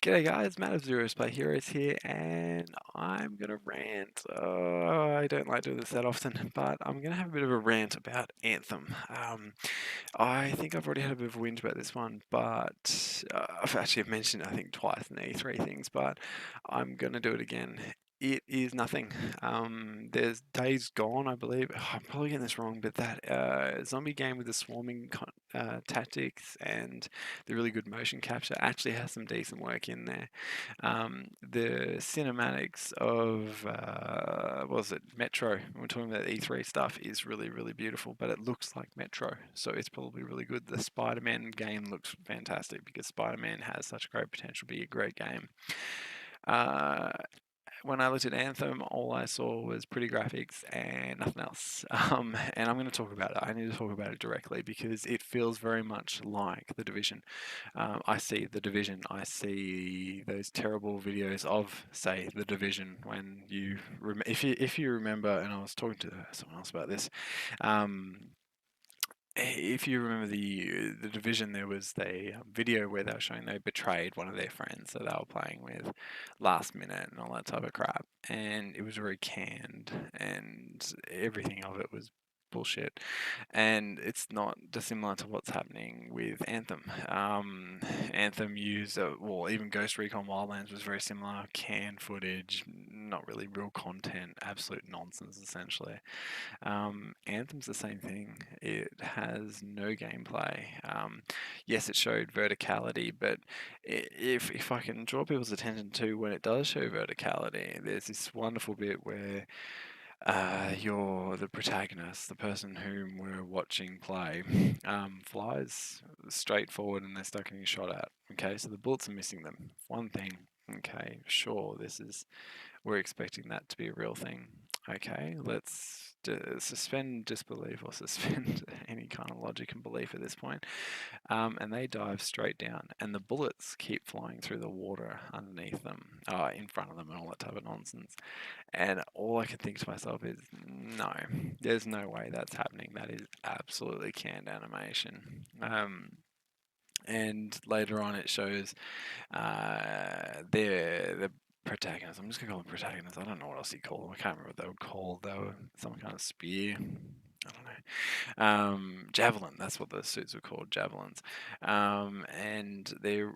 G'day guys, Matt of Zero's Play Heroes here, and I'm gonna rant. I don't like doing this that often, but I'm gonna have a bit of a rant about Anthem. I think I've already had a bit of a whinge about this one, but I've actually mentioned it, I think twice in the E3 things, but I'm gonna do it again. It is nothing. There's Days Gone, I believe. I'm probably getting this wrong, but that zombie game with the swarming tactics and the really good motion capture actually has some decent work in there. The cinematics of what was it, Metro? When we're talking about E3 stuff, is really really beautiful, but it looks like Metro, so it's probably really good. The Spider-Man game looks fantastic because Spider-Man has such great potential to be a great game. Uh, when I looked at Anthem, all I saw was pretty graphics and nothing else. And I'm going to talk about it. I need to talk about it directly because it feels very much like The Division. I see The Division. I see those terrible videos of, say, The Division. When you, if you remember, and I was talking to someone else about this. Um, if you remember the division, there was the video where they were showing they betrayed one of their friends that they were playing with last minute and all that type of crap, and it was very canned, and everything of it was bullshit. And it's not dissimilar to what's happening with Anthem. Anthem used, well, even Ghost Recon Wildlands was very similar. Canned footage, not really real content, absolute nonsense essentially. Anthem's the same thing. It has no gameplay. Yes, it showed verticality, but if I can draw people's attention to when it does show verticality, there's this wonderful bit where you're the protagonist, the person whom we're watching play, flies straight forward and they're stuck getting shot at. Okay, so the bullets are missing them. One thing. Okay, sure, we're expecting that to be a real thing. Okay, let's suspend disbelief or suspend any kind of logic and belief at this point. And they dive straight down, and the bullets keep flying through the water underneath them, in front of them, and all that type of nonsense. And all I can think to myself is, no, there's no way that's happening. That is absolutely canned animation. And later on, it shows the protagonist. I'm just gonna call them protagonists. I don't know what else you call them. I can't remember what they were called. They were some kind of spear. I don't know. Javelin. That's what the suits were called, javelins. And the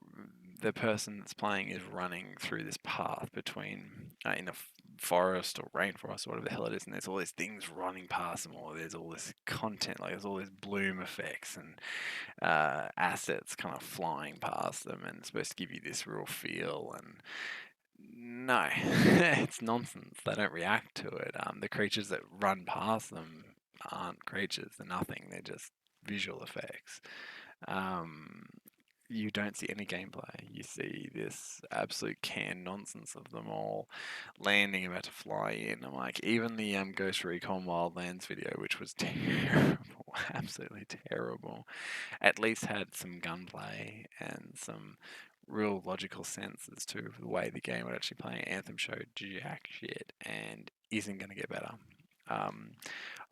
person that's playing is running through this path between in a forest or rainforest or whatever the hell it is, and there's all these things running past them, or there's all this content, like there's all these bloom effects and assets kind of flying past them, and it's supposed to give you this real feel. And no, it's nonsense. They don't react to it. The creatures that run past them aren't creatures. They're nothing. They're just visual effects. Um, you don't see any gameplay. You see this absolute canned nonsense of them all landing, about to fly in. I'm like, even the Ghost Recon Wildlands video, which was terrible, absolutely terrible, at least had some gunplay and some real logical sense as to the way the game would actually play. Anthem showed jack shit and isn't going to get better. Um,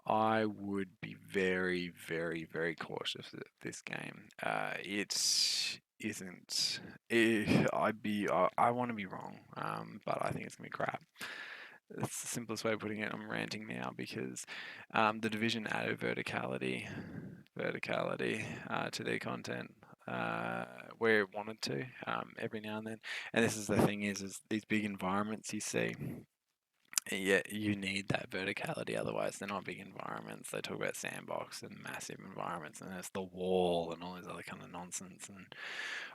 I would be very, very, very cautious of this game. It isn't. I want to be wrong, but I think it's gonna be crap. That's the simplest way of putting it. I'm ranting now because the division added verticality to their content where it wanted to, every now and then. And this is the thing is these big environments you see. Yeah, you need that verticality, otherwise they're not big environments. They talk about sandbox and massive environments, and it's the wall and all this other kind of nonsense. And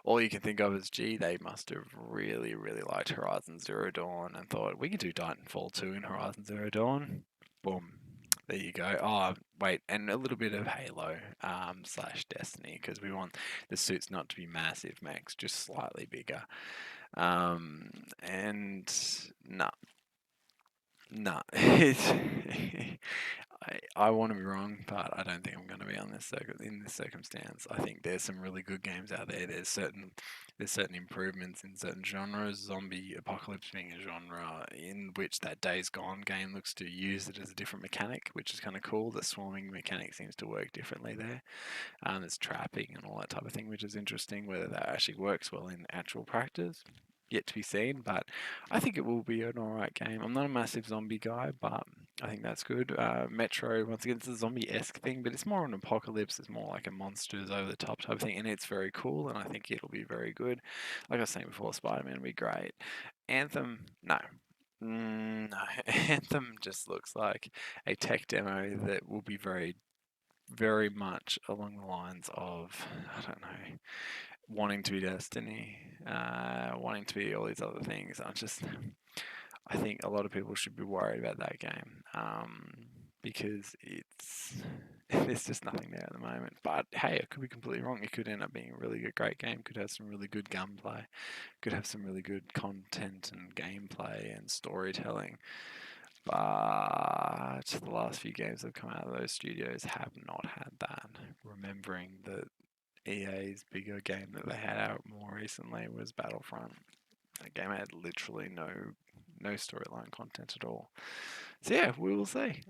all you can think of is, gee, they must have really, really liked Horizon Zero Dawn and thought we could do Titanfall 2 in Horizon Zero Dawn. Boom, there you go. Oh, wait, and a little bit of Halo slash Destiny, because we want the suits not to be massive mechs, just slightly bigger. And no, No, it's I want to be wrong, but I don't think I'm going to be on this in this circumstance. I think there's some really good games out there. There's certain improvements in certain genres. Zombie apocalypse being a genre in which that Days Gone game looks to use it as a different mechanic, which is kind of cool. The swarming mechanic seems to work differently there. There's trapping and all that type of thing, which is interesting. Whether that actually works well in actual practice, yet to be seen. But I think it will be an alright game. I'm not a massive zombie guy, but I think that's good. Metro, once again, it's a zombie-esque thing, but it's more an apocalypse. It's more like a monsters over the top type of thing, and it's very cool, and I think it'll be very good. Like I was saying before, Spider-Man will be great. Anthem, no. No, Anthem just looks like a tech demo that will be very much along the lines of, I don't know, wanting to be Destiny, wanting to be all these other things. I think a lot of people should be worried about that game because there's just nothing there at the moment. But hey, it could be completely wrong. It could end up being a really good, great game. Could have some really good gunplay. Could have some really good content and gameplay and storytelling. But the last few games that have come out of those studios have not had that. Remembering that EA's bigger game that they had out more recently was Battlefront. That game had literally no storyline content at all. So yeah, we will see.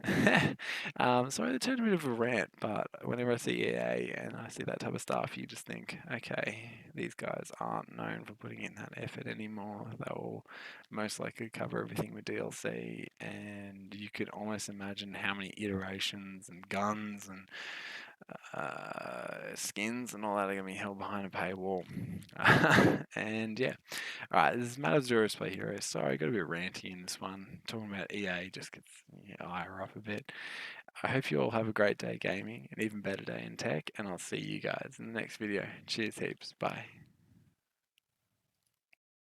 Sorry, it turned a bit of a rant, but whenever I see EA and I see that type of stuff, you just think, okay, these guys aren't known for putting in that effort anymore. They'll most likely cover everything with DLC, and you could almost imagine how many iterations and guns and skins and all that are going to be held behind a paywall. And yeah, all right, this is Matt of Zero Play Hero. Sorry, I got a bit ranty in this one. Talking about EA just gets ire up a bit. I hope you all have a great day gaming, an even better day in tech, and I'll see you guys in the next video. Cheers heaps. Bye.